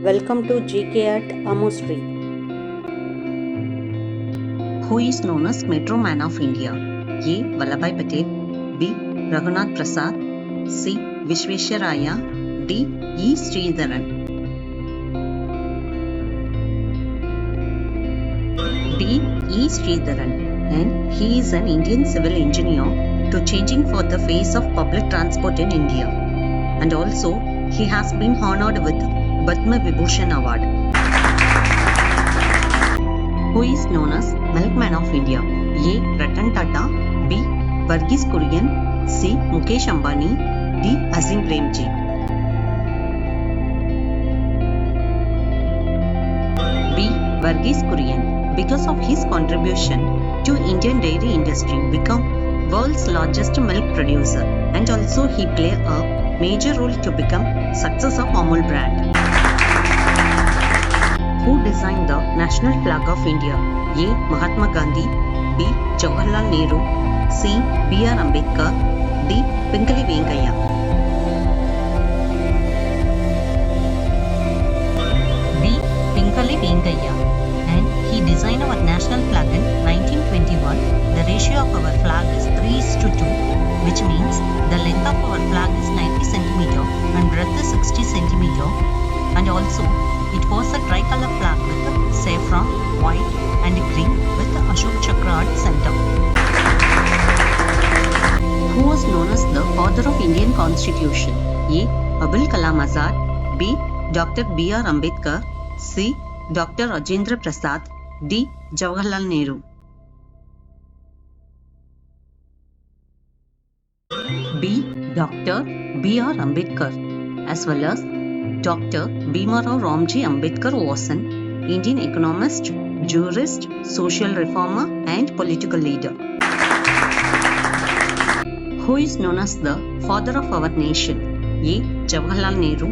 Welcome to GK at Amosri. Who is known as Metro Man of India? A. Vallabhbhai Patel, B. Raghunath Prasad, C. Visvesvaraya, D. E. Sridharan. D. E. Sridharan, and he is an Indian civil engineer to changing for the face of public transport in India, and also he has been honored with Padma Vibhushan Award. Who is known as Milkman of India? A. Ratan Tata, B. Varghese Kurian, C. Mukesh Ambani, D. Azim Premji. B. Varghese Kurian, because of his contribution to Indian dairy industry, become world's largest milk producer, and also he played a major role to become success of Amul brand. Who designed the national flag of India? A. Mahatma Gandhi, B. Jawaharlal Nehru, C. B.R. Ambedkar, D. Pingali Venkaiah. D. Pingali Venkaiah, and he designed our national flag in 1921. The ratio of our flag is 3:2, which means the length of our flag is 90 cm and breadth is 60 cm, and also it was a tricolor flag with saffron, white and green with Ashok Chakra at center. Who was known as the father of Indian Constitution? A. Abul Kalam Azad, B. Dr. B.R. Ambedkar, C. Dr. Rajendra Prasad, D. Jawaharlal Nehru. B. Dr. B.R. Ambedkar, as well as Dr. Bhimarao Ramji Ambedkar was an Indian economist, jurist, social reformer and political leader. Who is known as the father of our nation? A. Jawaharlal Nehru,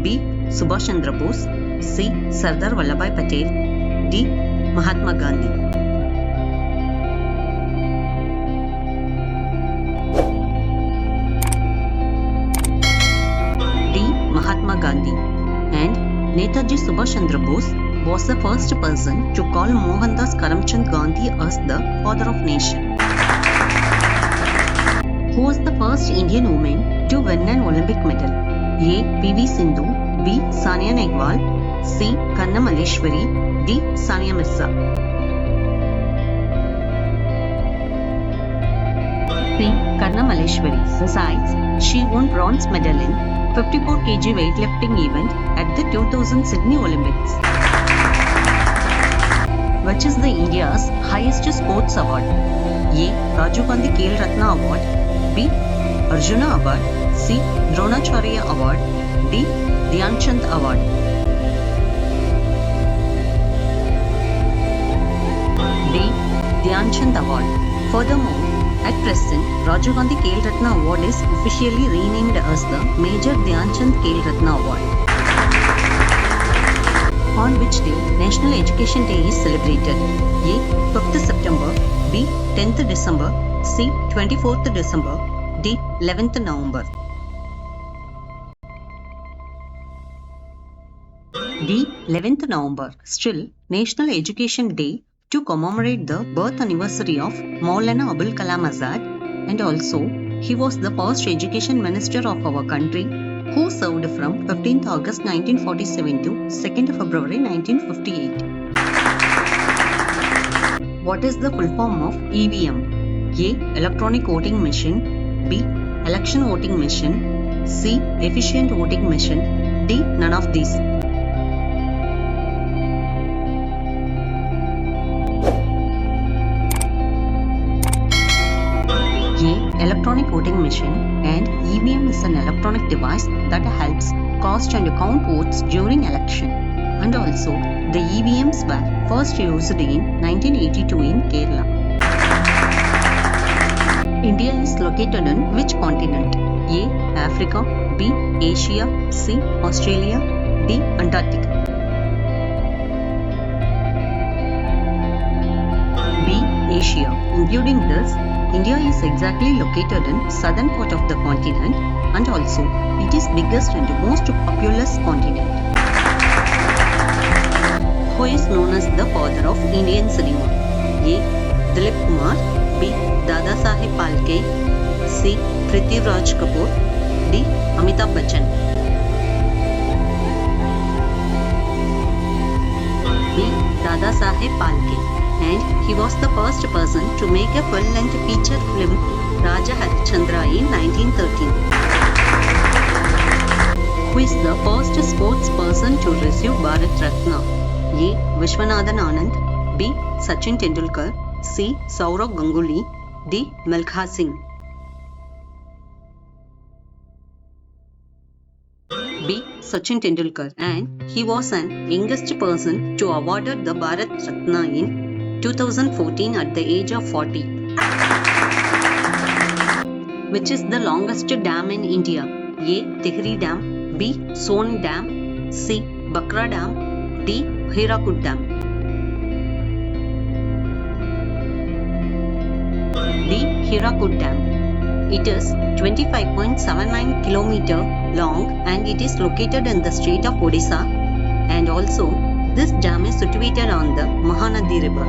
B. Subhash Chandra Bose, C. Sardar Vallabhbhai Patel, D. Mahatma Gandhi. Mahatma Gandhi, and Netaji Subhash Chandra Bose was the first person to call Mohandas Karamchand Gandhi as the father of nation. Who was the first Indian woman to win an Olympic medal? A. P.V. Sindhu, B. Sania Nehwal, C. Kanna Malleshwari, D. Sania Mirza. C. Kanna Malleshwari. Besides, she won bronze medal in 54 kg weightlifting event at the 2000 Sydney Olympics, which is the India's highest sports award. A. Rajiv Gandhi Khel Ratna Award, B. Arjuna Award, C. Dronacharya Award, D. Dhyan Chand Award. D. Dhyan Chand Award. Furthermore, at present, Rajiv Gandhi Khel Ratna Award is officially renamed as the Major Dhyan Chand Khel Ratna Award. On which day National Education Day is celebrated? A. 5th September, B. 10th December, C. 24th December, D. 11th November. D. 11th November. Still, National Education Day to commemorate the birth anniversary of Maulana Abul Kalam Azad, and also he was the first education minister of our country who served from 15th August 1947 to 2nd February 1958. What is the full form of EVM? A. Electronic voting machine, B. Election voting machine, C. Efficient voting machine, D. None of these. Electronic voting machine, and EVM is an electronic device that helps cast and count votes during election, and also the EVMs were first used in 1982 in Kerala. India is located in which continent? A. Africa, B. Asia, C. Australia, D. Antarctica. B. Asia. Including this, India is exactly located in southern part of the continent, and also it is biggest and most populous continent. Who is known as the father of Indian cinema? A. Dilip Kumar. B. Dada Saheb Phalke. C. Prithviraj Kapoor. D. Amitabh Bachchan. B. Dada Saheb Phalke, and he was the first person to make a full-length feature film Raja Harishchandra in 1913. Who is the first sports person to receive Bharat Ratna? A. Vishwanathan Anand. B. Sachin Tendulkar. C. Sourav Ganguly. D. Milkha Singh. B. Sachin Tendulkar, and he was an youngest person to awarded the Bharat Ratna in 2014 at the age of 40. Which is the longest dam in India? A. Tehri Dam. B. Son Dam. C. Bakra Dam. D. Hirakud Dam. D. Hirakud Dam. It is 25.79 km long and it is located in the state of Odisha, and also this dam is situated on the Mahanadi river.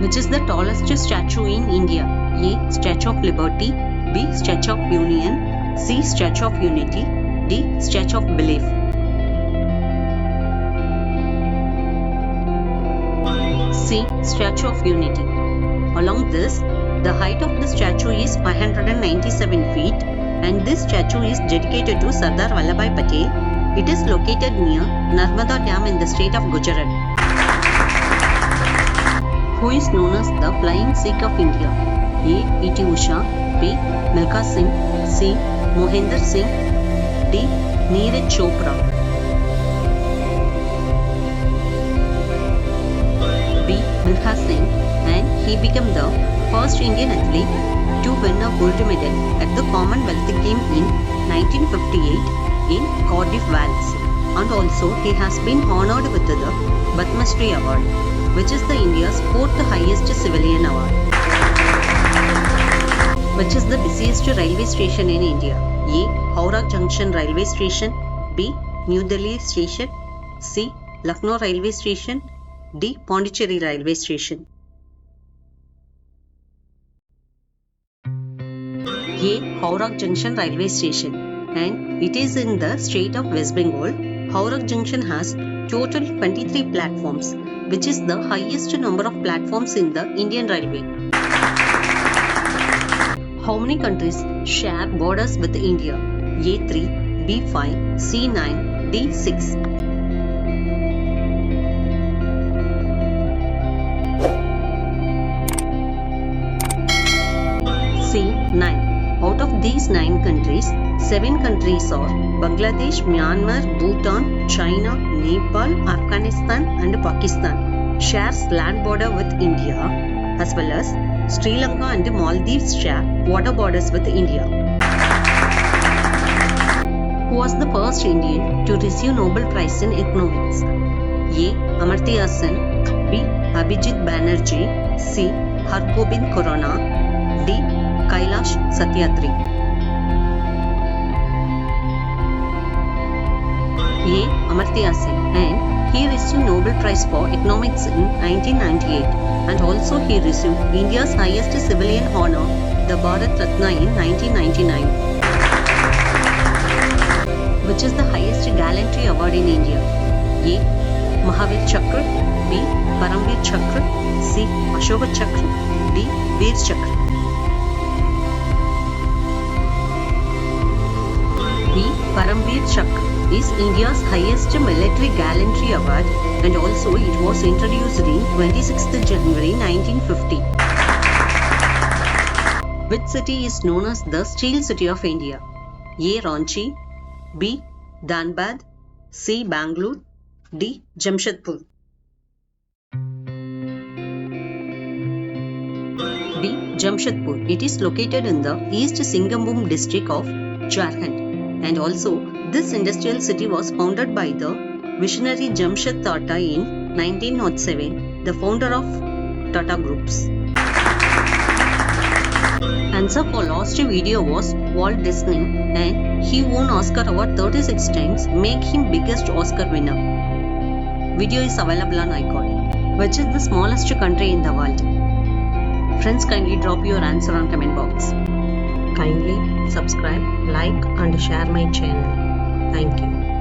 Which is the tallest statue in India? A. Statue of Liberty. B. Statue of Union. C. Statue of Unity. D. Statue of Belief. C. Statue of Unity. Along this, the height of the statue is 597 feet, and this statue is dedicated to Sardar Vallabhbhai Patel. It is located near Narmada Dam in the state of Gujarat. Who is known as the Flying Sikh of India? A. P.T. Usha. B. Milkha Singh. C. Mohinder Singh. D. Neeraj Chopra. B. Milkha Singh, and he became the first Indian athlete to win a gold medal at the Commonwealth Games in 1958 in Cardiff, Wales, and also he has been honoured with the Padma Shri Award, which is the India's fourth highest civilian award. Which is the busiest railway station in India? A. Howrah Junction Railway Station. B. New Delhi Station. C. Lucknow Railway Station. D. Pondicherry Railway Station. A. Howrah Junction Railway Station, and it is in the state of West Bengal. Howrah Junction has total 23 platforms, which is the highest number of platforms in the Indian Railway. How many countries share borders with India? A3, B5, C9, D6. C9. Out of these 9 countries, 7 countries are Bangladesh, Myanmar, Bhutan, China, Nepal, Afghanistan and Pakistan shares land border with India, as well as Sri Lanka and Maldives share water borders with India. Who was the first Indian to receive Nobel Prize in Economics? A. Amartya Sen. B. Abhijit Banerjee. C. Hargobind Khorana. D. Kailash Satyarthi. A. Amartya Sen, and he received Nobel Prize for Economics in 1998, and also he received India's highest civilian honor, the Bharat Ratna, in 1999. Which is the highest gallantry award in India? A. Mahavir Chakra. B. Paramveer Chakra. C. Ashoka Chakra. D. Veer Chakra. B. Paramveer Chakra is India's highest military gallantry award, and also it was introduced in 26th January 1950. Which city is known as the Steel City of India? A. Ranchi. B. Dhanbad. C. Bangalore. D. Jamshedpur. D. Jamshedpur. It is located in the East Singhbhum district of Jharkhand, and also this industrial city was founded by the visionary Jamshed Tata in 1907, the founder of Tata Groups. Answer for last video was Walt Disney, and he won Oscar award 36 times, making him biggest Oscar winner. Video is available on iCode. Which is the smallest country in the world? Friends, kindly drop your answer on comment box. Kindly subscribe, like and share my channel. Thank you.